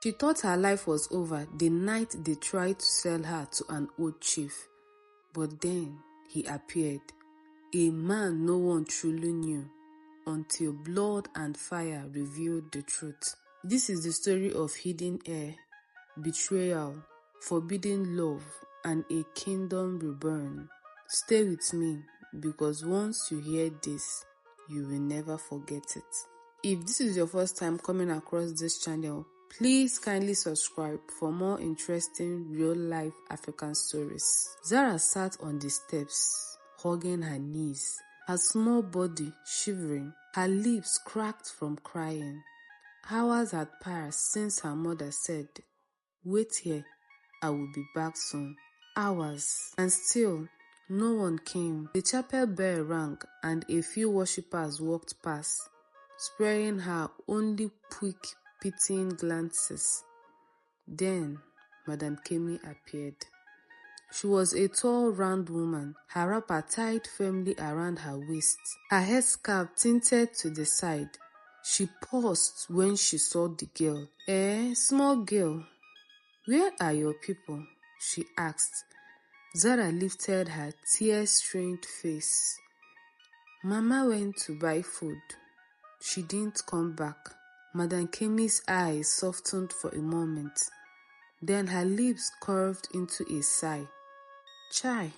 She thought her life was over the night they tried to sell her to an old chief. But then he appeared, a man no one truly knew, until blood and fire revealed the truth. This is the story of hidden heir, betrayal, forbidden love, and a kingdom reborn. Stay with me, because once you hear this, you will never forget it. If this is your first time coming across this channel, please kindly subscribe for more interesting real-life African stories. Zara sat on the steps, hugging her knees, her small body shivering, her lips cracked from crying. Hours had passed since her mother said, "Wait here, I will be back soon." Hours, and still no one came. The chapel bell rang and a few worshippers walked past, sparing her only quick, pitying glances. Then Madame Kemi appeared. She was a tall, round woman, her wrapper tied firmly around her waist, her headscarf tinted to the side. She paused when she saw the girl. Small girl, where are your people?" she asked. Zara lifted her tear-stained face. "Mama went to buy food. She didn't come back." Madame Kemi's eyes softened for a moment. Then her lips curved into a sigh. "Chai,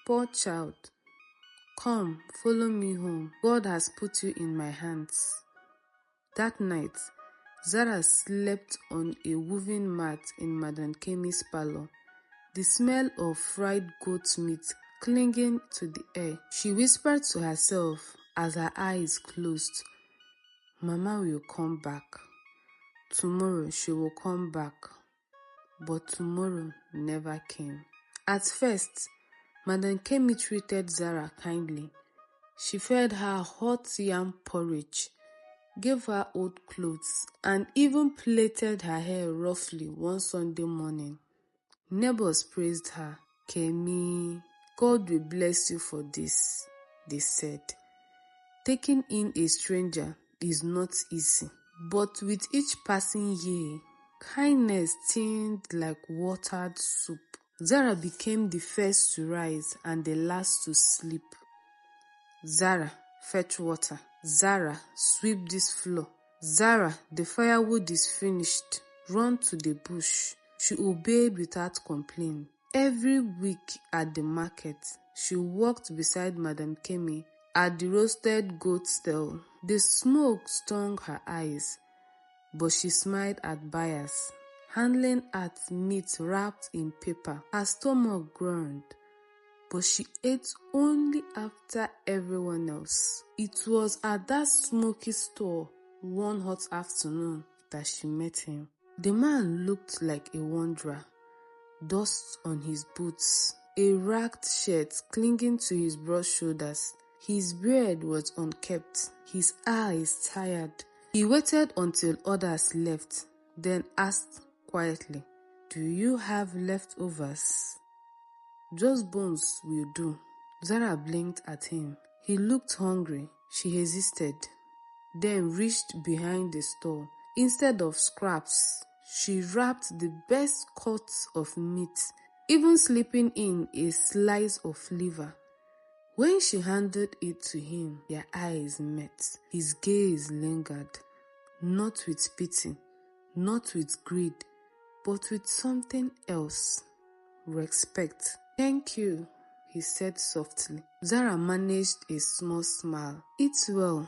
poor child. Come, follow me home. God has put you in my hands." That night, Zara slept on a woven mat in Madame Kemi's parlor, the smell of fried goat meat clinging to the air. She whispered to herself as her eyes closed, "Mama will come back. Tomorrow she will come back." But tomorrow never came. At first, Madame Kemi treated Zara kindly. She fed her hot yam porridge, gave her old clothes, and even plaited her hair roughly one Sunday morning. Neighbors praised her. "Kemi, God will bless you for this," they said. Taking in a stranger is not easy, but with each passing year, kindness thinned like watered soup. Zara became the first to rise and the last to sleep. "Zara, fetch water. Zara, sweep this floor. Zara, the firewood is finished. Run to the bush." She obeyed without complaint. Every week at the market, she walked beside Madame Kemi at the roasted goat stall. The smoke stung her eyes, but she smiled at buyers, handling at meat wrapped in paper. Her stomach groaned, but she ate only after everyone else. It was at that smoky store one hot afternoon that she met him. The man looked like a wanderer, dust on his boots, a ragged shirt clinging to his broad shoulders. His beard was unkempt, his eyes tired. He waited until others left, then asked quietly, "Do you have leftovers?" "Just bones will do." Zara blinked at him. He looked hungry. She hesitated, then reached behind the store. Instead of scraps, she wrapped the best cuts of meat, even slipping in a slice of liver. When she handed it to him, their eyes met. His gaze lingered, not with pity, not with greed, but with something else. Respect. "Thank you," he said softly. Zara managed a small smile. "Eat well.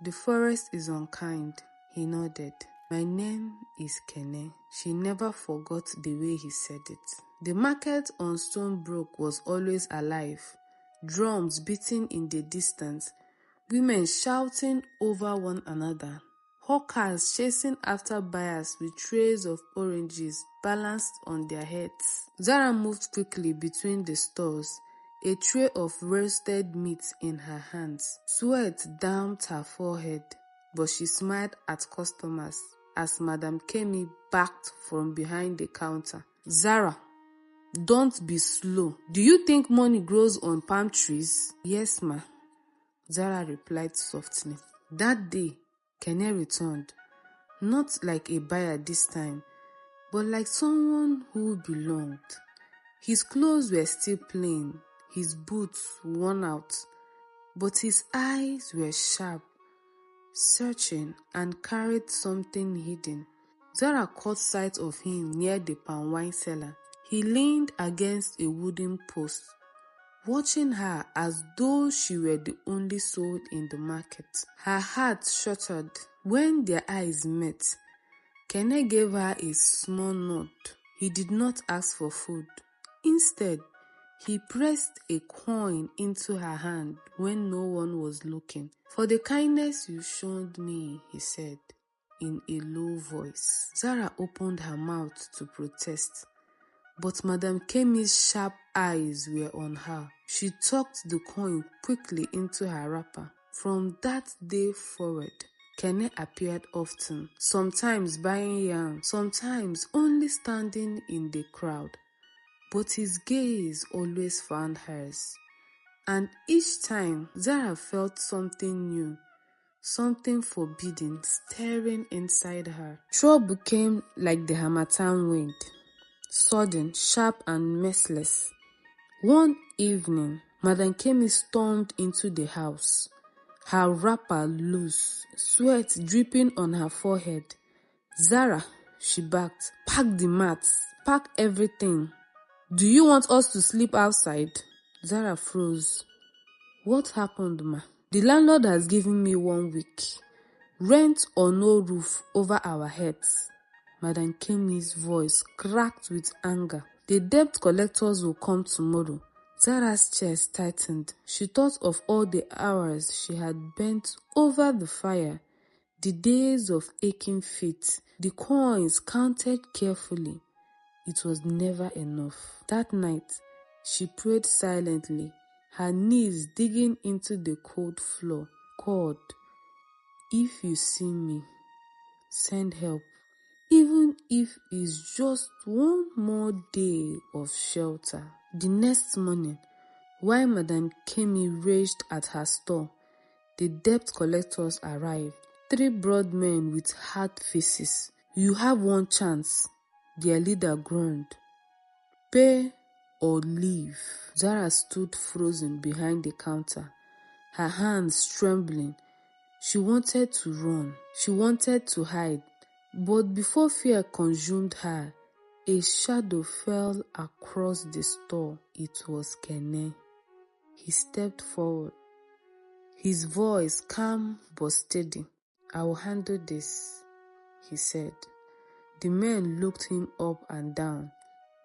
The forest is unkind." He nodded. "My name is Kane." She never forgot the way he said it. The market on Stonebrook was always alive. Drums beating in the distance, women shouting over one another, hawkers chasing after buyers with trays of oranges balanced on their heads. Zara moved quickly between the stores, a tray of roasted meat in her hands. Sweat damped her forehead, but she smiled at customers as Madame Kemi backed from behind the counter. "Zara, don't be slow. Do you think money grows on palm trees?" "Yes, ma," Zara replied softly. That day, Kene returned, not like a buyer this time, but like someone who belonged. His clothes were still plain, his boots worn out, but his eyes were sharp, searching, and carried something hidden. Zara caught sight of him near the palm wine cellar. He leaned against a wooden post, watching her as though she were the only soul in the market. Her heart shuddered when their eyes met. Kane gave her a small nod. He did not ask for food. Instead, he pressed a coin into her hand when no one was looking. "For the kindness you showed me," he said in a low voice. Zara opened her mouth to protest, but Madame Kemi's sharp eyes were on her. She tucked the coin quickly into her wrapper. From that day forward, Kane appeared often, sometimes buying yam, sometimes only standing in the crowd. But his gaze always found hers. And each time, Zara felt something new, something forbidden stirring inside her. Trouble came like the harmattan wind, sudden, sharp, and merciless. One evening, Madame Kemi stormed into the house, her wrapper loose, sweat dripping on her forehead. "Zara," she barked, "pack the mats, pack everything. Do you want us to sleep outside?" Zara froze. "What happened, ma?" "The landlord has given me 1 week. Rent or no roof over our heads." Madame Kemi's voice cracked with anger. "The debt collectors will come tomorrow." Zara's chest tightened. She thought of all the hours she had bent over the fire, the days of aching feet, the coins counted carefully. It was never enough. That night, she prayed silently, her knees digging into the cold floor. "God, if you see me, send help. Even if it's just one more day of shelter." The next morning, while Madame Kemi raged at her store, the debt collectors arrived. 3 broad men with hard faces. "You have 1 chance," their leader groaned. "Pay or leave." Zara stood frozen behind the counter, her hands trembling. She wanted to run. She wanted to hide. But before fear consumed her, a shadow fell across the store. It was Kane. He stepped forward, his voice calm but steady. "I will handle this," he said. The men looked him up and down,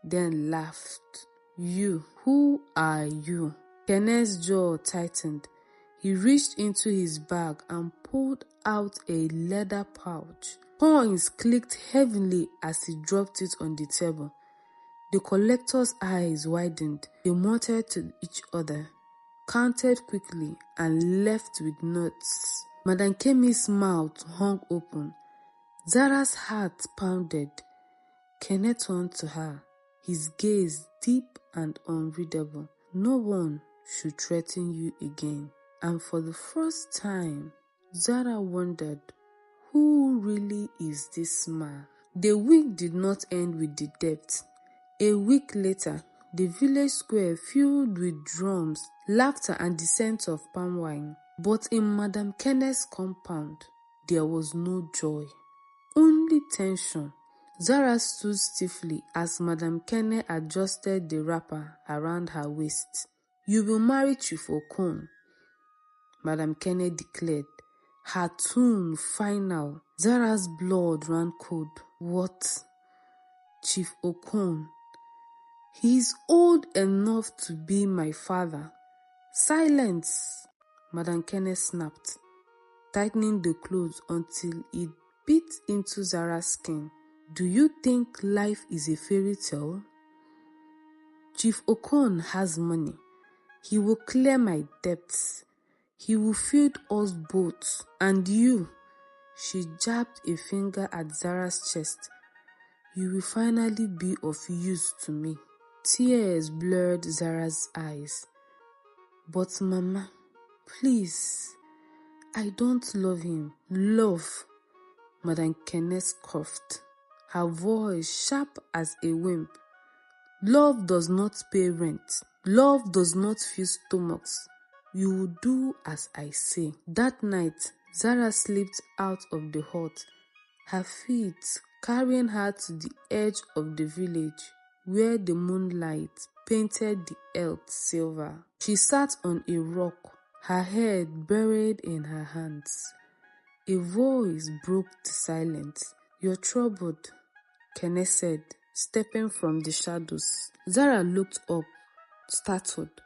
then laughed. "You, who are you?" Kane's jaw tightened. He reached into his bag and pulled out a leather pouch. Coins clicked heavily as he dropped it on the table. The collector's eyes widened. They muttered to each other, counted quickly, and left with notes. Madame Kemi's mouth hung open. Zara's heart pounded. Kane turned to her, his gaze deep and unreadable. "No one should threaten you again." And for the first time, Zara wondered, who really is this man? The week did not end with the debt. A week later, the village square filled with drums, laughter, and the scent of palm wine. But in Madame Kene's compound, there was no joy, only tension. Zara stood stiffly as Madame Kene adjusted the wrapper around her waist. "You will marry Chief Okon," Madame Kene declared, her tone final. Zara's blood ran cold. "What? Chief Okon? He is old enough to be my father." "Silence!" Madame Kene snapped, tightening the clothes until it bit into Zara's skin. "Do you think life is a fairy tale? Chief Okon has money. He will clear my debts. He will feed us both. And you," she jabbed a finger at Zara's chest, "you will finally be of use to me." Tears blurred Zara's eyes. "But Mama, please, I don't love him." "Love," Madame Kenneth coughed, her voice sharp as a whip. Love does not pay rent. Love does not fill stomachs. You will do as I say. That night, Zara slipped out of the hut, her feet carrying her to the edge of the village where the moonlight painted the earth silver. She sat on a rock, her head buried in her hands. A voice broke the silence. "You're troubled," Kane said, stepping from the shadows. Zara looked up, startled.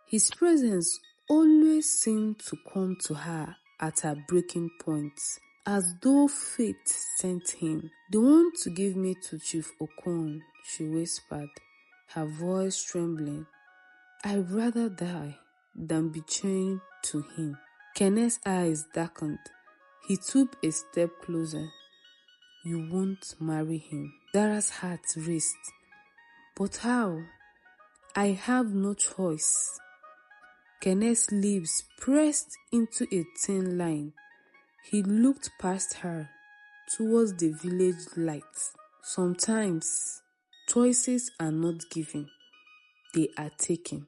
His presence always seemed to come to her at her breaking point, as though fate sent him. "They want to give me to Chief Okon," she whispered, her voice trembling. "I'd rather die than be chained to him." Kane's eyes darkened. He took a step closer. "You won't marry him." Zara's heart raced. "But how? I have no choice." Kane's lips pressed into a thin line. He looked past her, towards the village lights. "Sometimes, choices are not given, they are taken.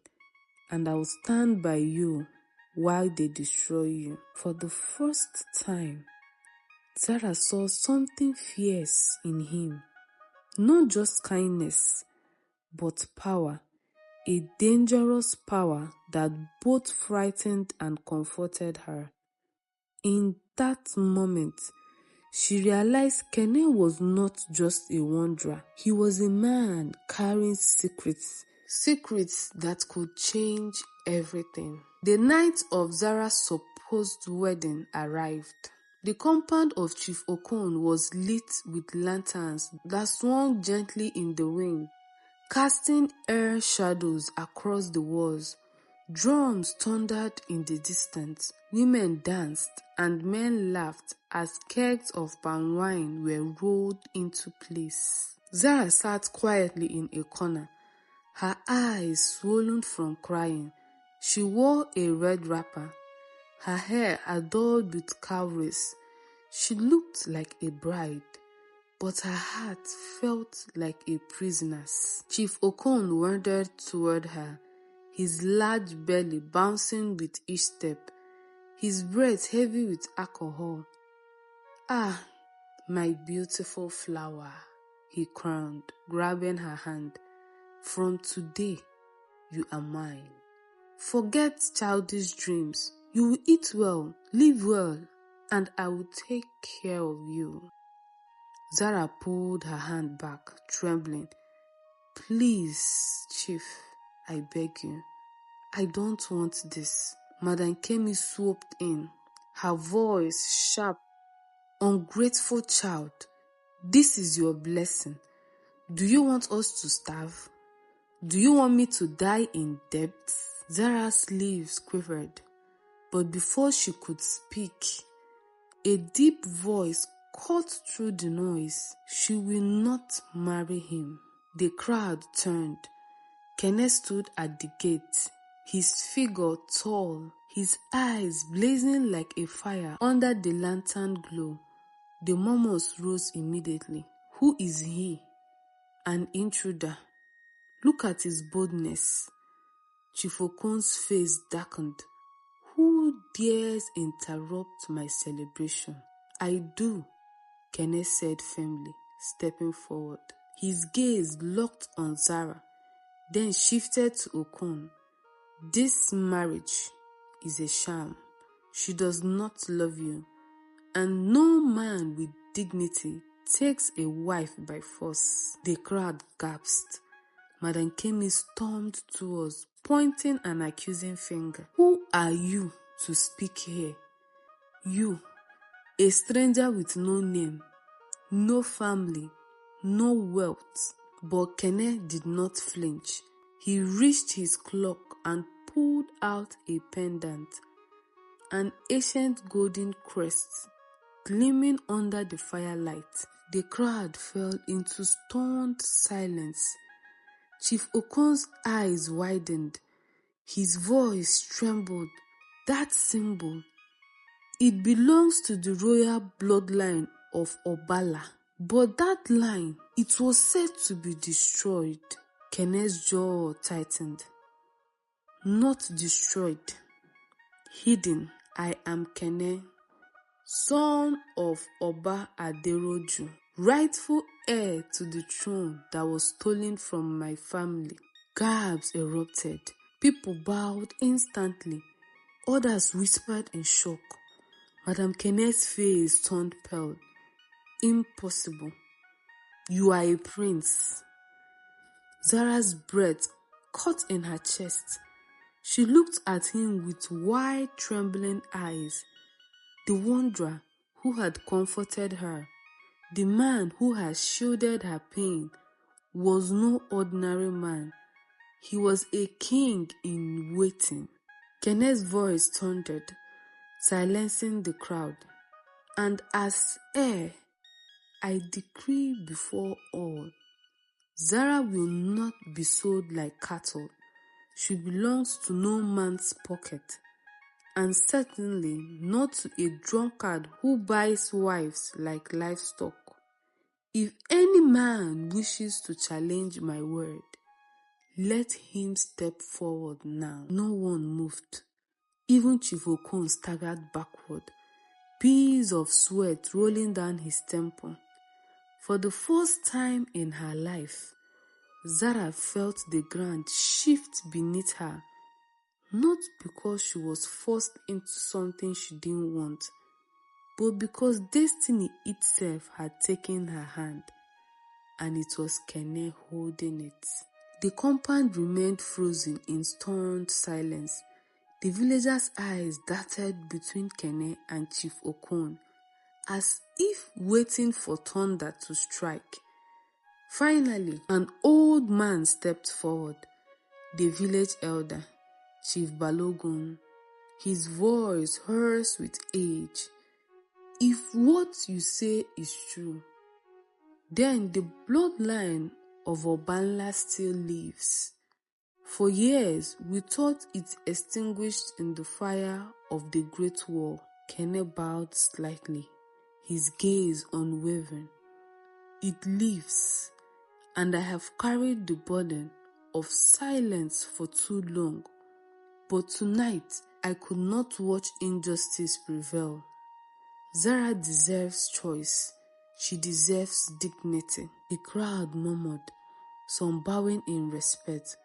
And I will stand by you while they destroy you." For the first time, Zara saw something fierce in him. Not just kindness, but power. A dangerous power that both frightened and comforted her. In that moment, she realized Kane was not just a wanderer. He was a man carrying secrets. Secrets that could change everything. The night of Zara's supposed wedding arrived. The compound of Chief Okon was lit with lanterns that swung gently in the wind, casting air shadows across the walls. Drums thundered in the distance. Women danced and men laughed as kegs of palm wine were rolled into place. Zara sat quietly in a corner, her eyes swollen from crying. She wore a red wrapper, her hair adorned with cowries. She looked like a bride, but her heart felt like a prisoner's. Chief Okon wandered toward her, his large belly bouncing with each step, his breath heavy with alcohol. "Ah, my beautiful flower," he crooned, grabbing her hand. "From today, you are mine. Forget childish dreams. You will eat well, live well, and I will take care of you." Zara pulled her hand back, trembling. "Please, Chief, I beg you. I don't want this." Madame Kemi swooped in, her voice sharp. "Ungrateful child, this is your blessing. Do you want us to starve? Do you want me to die in debt?" Zara's lips quivered, but before she could speak, a deep voice cut through the noise. "She will not marry him." The crowd turned. Kenneth stood at the gate, his figure tall, his eyes blazing like a fire under the lantern glow. The murmurs rose immediately. "Who is he? An intruder. Look at his boldness." Chief Okon's face darkened. "Who dares interrupt my celebration?" "I do," Kenneth said firmly, stepping forward. His gaze locked on Zara, then shifted to Okon. "This marriage is a sham. She does not love you, and no man with dignity takes a wife by force." The crowd gasped. Madame Kemi stormed towards, pointing an accusing finger. "Who are you to speak here? You, a stranger with no name, no family, no wealth." But Kene did not flinch. He reached his cloak and pulled out a pendant, an ancient golden crest, gleaming under the firelight. The crowd fell into stunned silence. Chief Okon's eyes widened. His voice trembled. "That symbol, it belongs to the royal bloodline of Obala." But that line, it was said to be destroyed. Kane's jaw tightened. Not destroyed. Hidden. I am Kane, son of Oba Aderoju, rightful heir to the throne that was stolen from my family. Gasps erupted. People bowed instantly. Others whispered in shock. Madame Kane's face turned pale. Impossible. You are a prince. Zara's breath caught in her chest. She looked at him with wide, trembling eyes. The wanderer who had comforted her, the man who had shielded her pain, was no ordinary man. He was a king in waiting. Kane's voice thundered, silencing the crowd. And as heir, I decree before all, Zara will not be sold like cattle. She belongs to no man's pocket, and certainly not to a drunkard who buys wives like livestock. If any man wishes to challenge my word, let him step forward now. No one moved. Even Chief Okon staggered backward, beads of sweat rolling down his temple. For the first time in her life, Zara felt the ground shift beneath her, not because she was forced into something she didn't want, but because destiny itself had taken her hand, and it was Kane holding it. The compound remained frozen in stunned silence. The villagers' eyes darted between Kane and Chief Okon, as if waiting for thunder to strike. Finally, an old man stepped forward, the village elder, Chief Balogun, his voice hoarse with age. If what you say is true, then the bloodline of Obanla still lives. For years, we thought it extinguished in the fire of the Great War. Kane bowed slightly, his gaze unwavering. It lives, and I have carried the burden of silence for too long. But tonight, I could not watch injustice prevail. Zara deserves choice. She deserves dignity. The crowd murmured, some bowing in respect,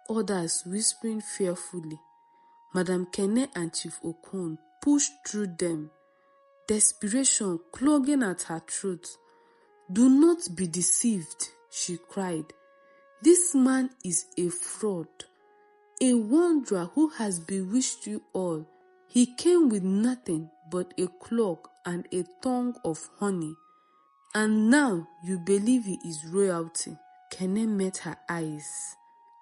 others whispering fearfully. Madame Kene and Chief Okon pushed through them, desperation clogging at her throat. Do not be deceived, she cried. This man is a fraud, a wanderer who has bewitched you all. He came with nothing but a cloak and a tongue of honey, and now you believe he is royalty. Kene met her eyes,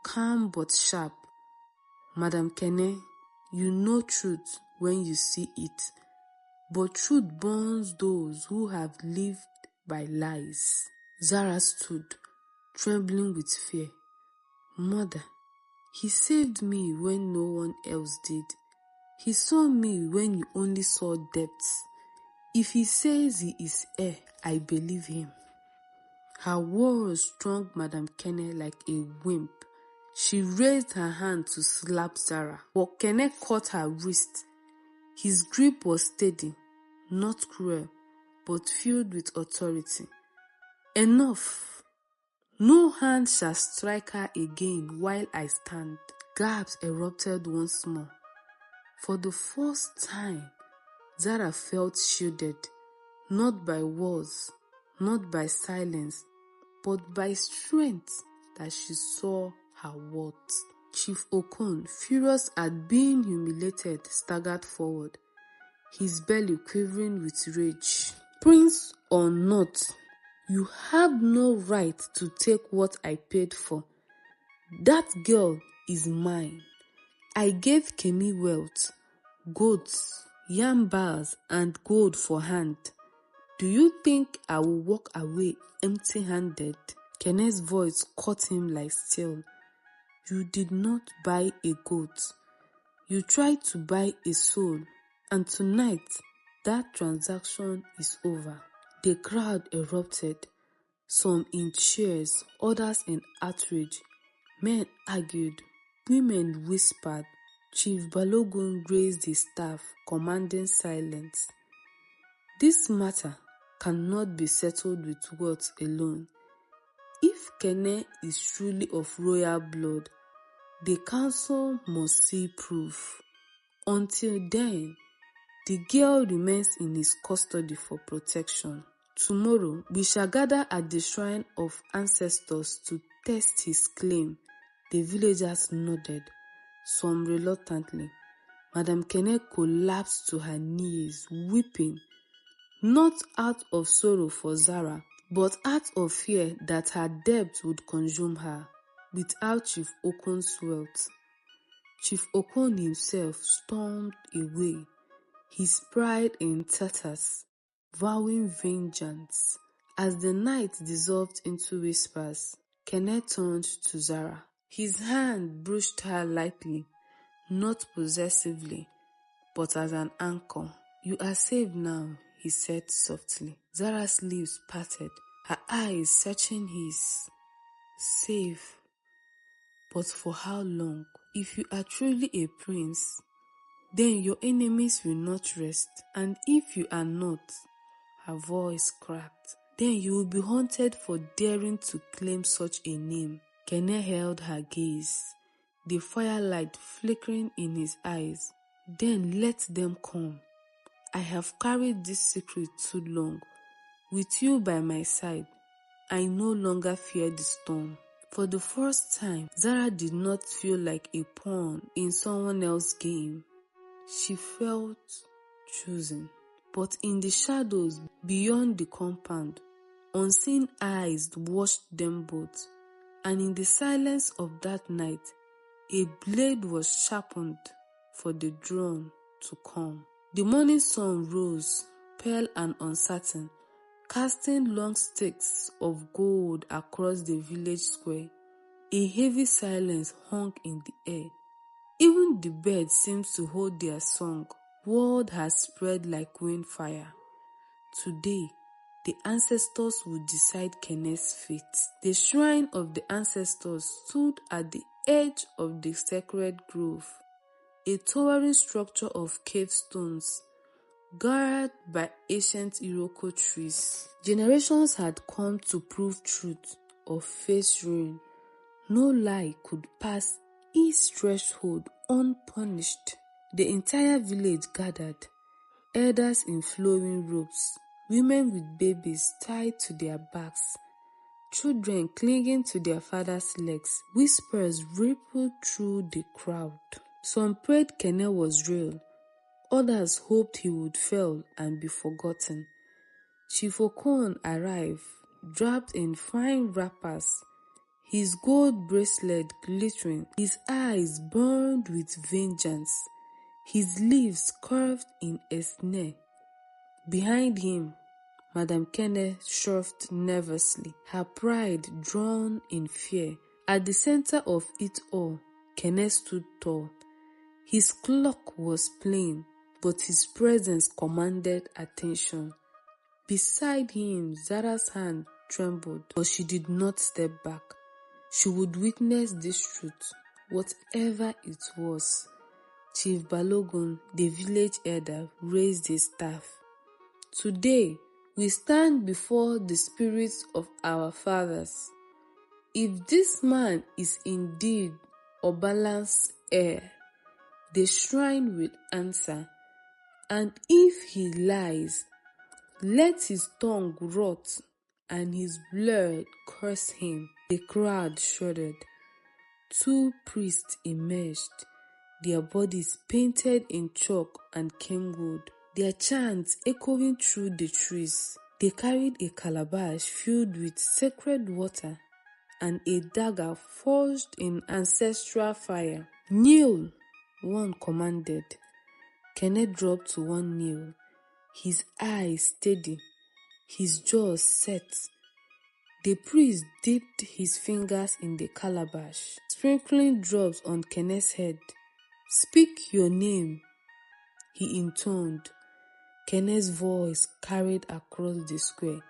calm but sharp. Madame Kene, you know truth when you see it, but truth burns those who have lived by lies. Zara stood, trembling with fear. Mother, he saved me when no one else did. He saw me when you only saw depths. If he says he is heir, I believe him. Her words strung Madame Kene like a wimp. She raised her hand to slap Zara, but Kene caught her wrist. His grip was steady, not cruel, but filled with authority. Enough! No hand shall strike her again while I stand. Gasps erupted once more. For the first time, Zara felt shielded, not by words, not by silence, but by strength that she saw her worth. Chief Okon, furious at being humiliated, staggered forward, his belly quivering with rage. Prince or not, you have no right to take what I paid for. That girl is mine. I gave Kemi wealth, goats, yam bars, and gold for hand. Do you think I will walk away empty-handed? Kene's voice caught him like steel. You did not buy a goat. You tried to buy a soul, and tonight that transaction is over. The crowd erupted. some in cheers, others in outrage. Men argued, women whispered. Chief Balogun raised his staff, commanding silence. This matter cannot be settled with words alone. If Kene is truly of royal blood, the council must see proof. Until then, the girl remains in his custody for protection. Tomorrow, we shall gather at the shrine of ancestors to test his claim. The villagers nodded, some reluctantly. Madame Kene collapsed to her knees, weeping, not out of sorrow for Zara, but out of fear that her debt would consume her, without Chief Okon's wealth. Chief Okon himself stormed away, his pride in tatters, vowing vengeance. As the night dissolved into whispers, Kene turned to Zara. His hand brushed her lightly, not possessively, but as an anchor. You are safe now, he said softly. Zara's lips parted, her eyes searching his. Safe. But for how long? If you are truly a prince, then your enemies will not rest. And if you are not, her voice cracked, then you will be haunted for daring to claim such a name. Kene held her gaze, the firelight flickering in his eyes. Then let them come. I have carried this secret too long. With you by my side, I no longer fear the storm. For the first time, Zara did not feel like a pawn in someone else's game. She felt chosen. But in the shadows beyond the compound, unseen eyes watched them both. And in the silence of that night, a blade was sharpened for the drawn to come. The morning sun rose, pale and uncertain, casting long sticks of gold across the village square. A heavy silence hung in the air. Even the birds seemed to hold their song. Word has spread like wildfire. Today, the ancestors would decide Kene's fate. The shrine of the ancestors stood at the edge of the sacred grove, a towering structure of cave stones, guarded by ancient Iroko trees. Generations had come to prove truth of fate's ruin. No lie could pass its threshold unpunished. The entire village gathered, elders in flowing robes, women with babies tied to their backs, children clinging to their fathers' legs. Whispers rippled through the crowd. Some prayed Kene was real, others hoped he would fail and be forgotten. Chief Okon arrived, draped in fine wrappers, his gold bracelet glittering, his eyes burned with vengeance, his lips curved in a snare. Behind him, Madame Kemi shoved nervously, her pride drawn in fear. At the center of it all, Kene stood tall. His clock was plain, but his presence commanded attention. Beside him, Zara's hand trembled, but she did not step back. She would witness this truth, whatever it was. Chief Balogun, the village elder, raised his staff. Today, we stand before the spirits of our fathers. If this man is indeed Obalan's heir, the shrine will answer, and if he lies, let his tongue rot and his blood curse him. The crowd shuddered. Two priests emerged, their bodies painted in chalk and cane wood, their chants echoing through the trees. They carried a calabash filled with sacred water and a dagger forged in ancestral fire. Kneel, one commanded. Kenneth dropped to one knee, his eyes steady, his jaws set. The priest dipped his fingers in the calabash, sprinkling drops on Kenneth's head. "Speak your name," he intoned. Kenneth's voice carried across the square.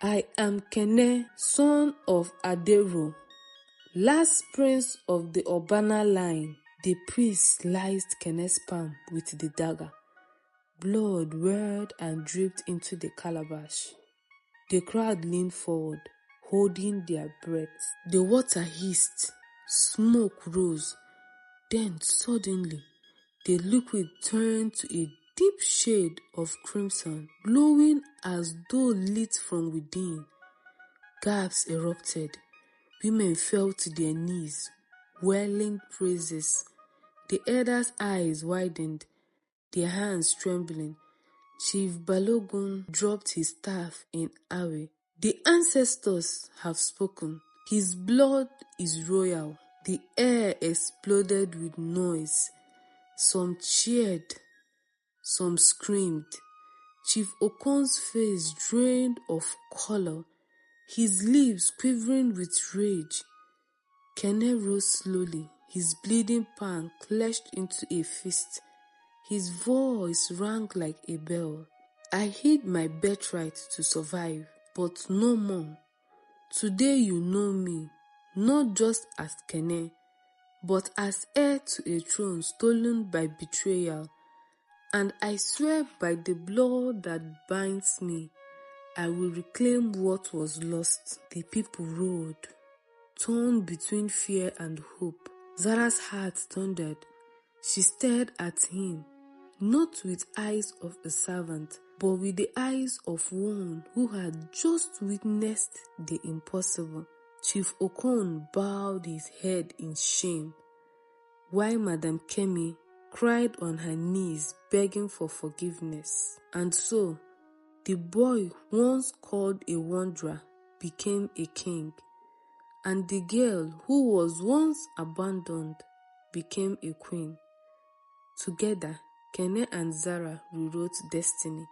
I am Kane, son of Adero, last prince of the Obana line. The priest sliced Kene's palm with the dagger. Blood whirled and dripped into the calabash. The crowd leaned forward, holding their breaths. The water hissed, smoke rose. Then suddenly, the liquid turned to a deep shade of crimson, glowing as though lit from within. Gasps erupted. Women fell to their knees, wailing praises. The elders' eyes widened, their hands trembling. Chief Balogun dropped his staff in awe. The ancestors have spoken. His blood is royal. The air exploded with noise. Some cheered, some screamed. Chief Okon's face drained of color, his lips quivering with rage. Kene rose slowly, his bleeding palm clenched into a fist. His voice rang like a bell. I hid my birthright to survive, but no more. Today you know me, not just as Kene, but as heir to a throne stolen by betrayal. And I swear by the blood that binds me, I will reclaim what was lost. The people roared, torn between fear and hope. Zara's heart thundered. She stared at him, not with eyes of a servant, but with the eyes of one who had just witnessed the impossible. Chief Okon bowed his head in shame, while Madame Kemi cried on her knees begging for forgiveness. And so, the boy once called a wanderer became a king, and the girl who was once abandoned became a queen. Together, Kene and Zara rewrote destiny,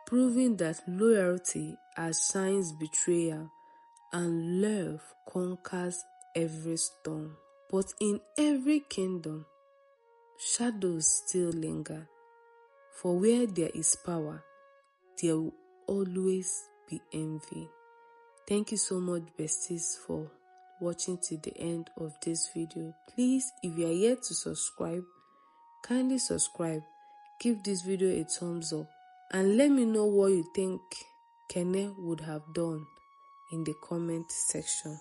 proving that loyalty outshines betrayal and love conquers every storm. But in every kingdom, shadows still linger, for where there is power, there will always be envy. Thank you so much, besties, for watching to the end of this video. Please, if you are yet to subscribe, kindly subscribe, give this video a thumbs up, and let me know what you think Kene would have done in the comment section.